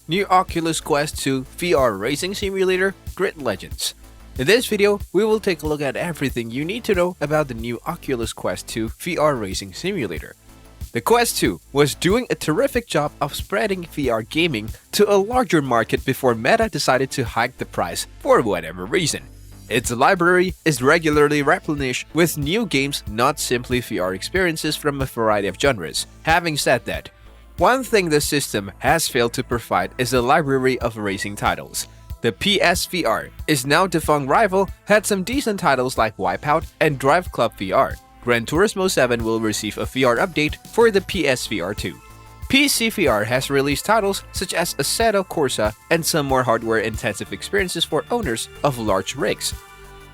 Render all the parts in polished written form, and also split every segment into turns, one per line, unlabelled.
New Oculus Quest 2 VR Racing Simulator Grid Legends. In this video, we will take a look at everything you need to know about the new Oculus Quest 2 VR Racing Simulator. The Quest 2 was doing a terrific job of spreading VR gaming to a larger market before Meta decided to hike the price for whatever reason. Its library is regularly replenished with new games, not simply VR experiences from a variety of genres. Having said that, one thing the system has failed to provide is a library of racing titles. The PSVR, its now defunct rival, had some decent titles like Wipeout and Drive Club VR. Gran Turismo 7 will receive a VR update for the PSVR 2. PCVR has released titles such as Assetto Corsa and some more hardware-intensive experiences for owners of large rigs.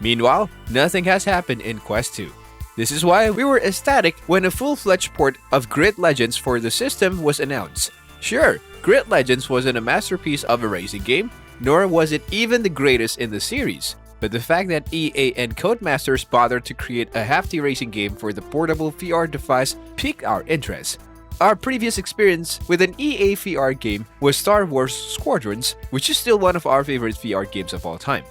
Meanwhile, nothing has happened in Quest 2. This is why we were ecstatic when a full-fledged port of Grid Legends for the system was announced. Sure, Grid Legends wasn't a masterpiece of a racing game, nor was it even the greatest in the series. But the fact that EA and Codemasters bothered to create a hefty racing game for the portable VR device piqued our interest. Our previous experience with an EA VR game was Star Wars Squadrons, which is still one of our favorite VR games of all time.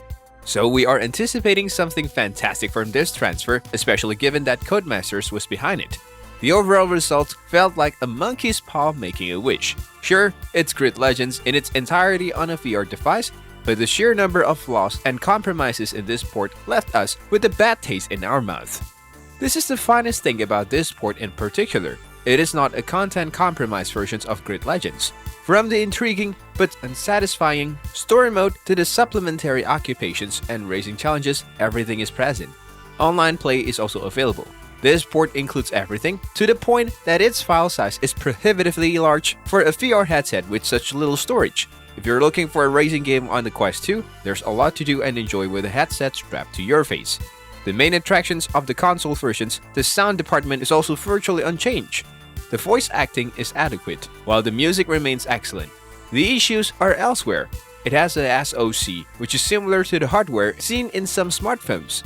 So we are anticipating something fantastic from this transfer, especially given that Codemasters was behind it. The overall result felt like a monkey's paw making a wish. Sure, it's Grid Legends in its entirety on a VR device, but the sheer number of flaws and compromises in this port left us with a bad taste in our mouth. This is the finest thing about this port in particular. It is not a content compromise version of Grid Legends. From the intriguing but unsatisfying story mode to the supplementary occupations and racing challenges, everything is present. Online play is also available. This port includes everything, to the point that its file size is prohibitively large for a VR headset with such little storage. If you're looking for a racing game on the Quest 2, there's a lot to do and enjoy with a headset strapped to your face. The main attractions of the console versions, the sound department is also virtually unchanged. The voice acting is adequate, while the music remains excellent. The issues are elsewhere. It has a SoC, which is similar to the hardware seen in some smartphones.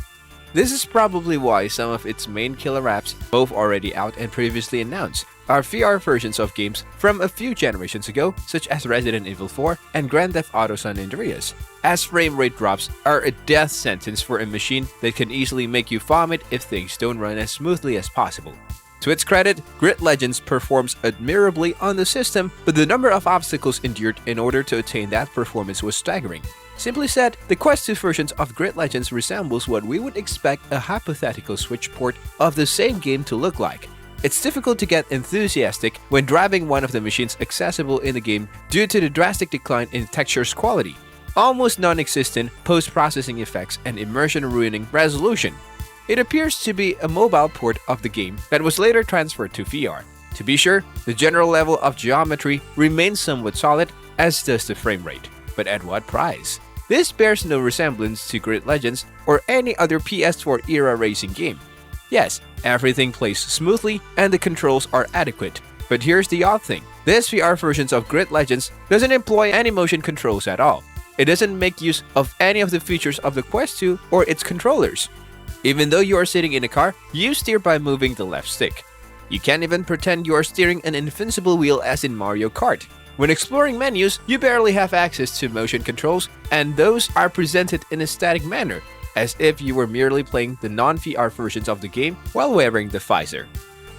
This is probably why some of its main killer apps, both already out and previously announced, are VR versions of games from a few generations ago, such as Resident Evil 4 and Grand Theft Auto San Andreas, as frame rate drops are a death sentence for a machine that can easily make you vomit if things don't run as smoothly as possible. To its credit, Grid Legends performs admirably on the system, but the number of obstacles endured in order to attain that performance was staggering. Simply said, the Quest 2 versions of Grid Legends resembles what we would expect a hypothetical Switch port of the same game to look like. It's difficult to get enthusiastic when driving one of the machines accessible in the game due to the drastic decline in texture's quality, almost non-existent post-processing effects, and immersion-ruining resolution. It appears to be a mobile port of the game that was later transferred to VR. To be sure, the general level of geometry remains somewhat solid, as does the frame rate. But at what price? This bears no resemblance to Grid Legends or any other PS4 era racing game. Yes, everything plays smoothly and the controls are adequate. But here's the odd thing. This VR version of Grid Legends doesn't employ any motion controls at all. It doesn't make use of any of the features of the Quest 2 or its controllers. Even though you are sitting in a car, you steer by moving the left stick. You can't even pretend you are steering an invincible wheel as in Mario Kart. When exploring menus, you barely have access to motion controls, and those are presented in a static manner, as if you were merely playing the non-VR versions of the game while wearing the visor.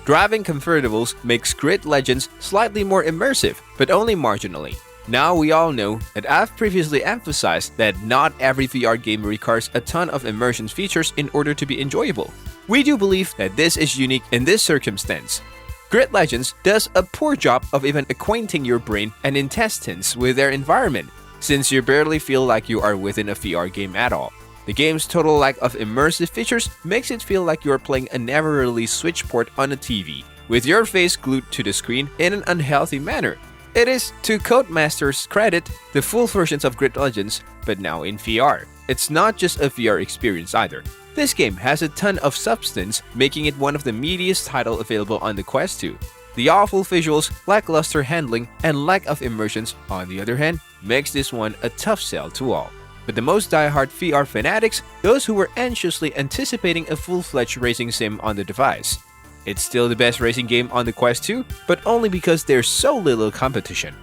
Driving convertibles makes Grid Legends slightly more immersive, but only marginally. Now we all know that I've previously emphasized that not every VR game requires a ton of immersion features in order to be enjoyable. We do believe that this is unique in this circumstance. Grid Legends does a poor job of even acquainting your brain and intestines with their environment, since you barely feel like you are within a VR game at all. The game's total lack of immersive features makes it feel like you are playing a never-released Switch port on a TV, with your face glued to the screen in an unhealthy manner. It is, to Codemasters' credit, the full versions of Grid Legends, but now in VR. It's not just a VR experience either. This game has a ton of substance, making it one of the meatiest titles available on the Quest 2. The awful visuals, lackluster handling, and lack of immersions, on the other hand, makes this one a tough sell to all. But the most die-hard VR fanatics, those who were anxiously anticipating a full-fledged racing sim on the device. It's still the best racing game on the Quest 2, but only because there's so little competition.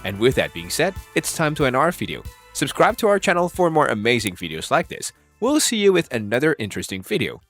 And with that being said, it's time to end our video. Subscribe to our channel for more amazing videos like this. We'll see you with another interesting video.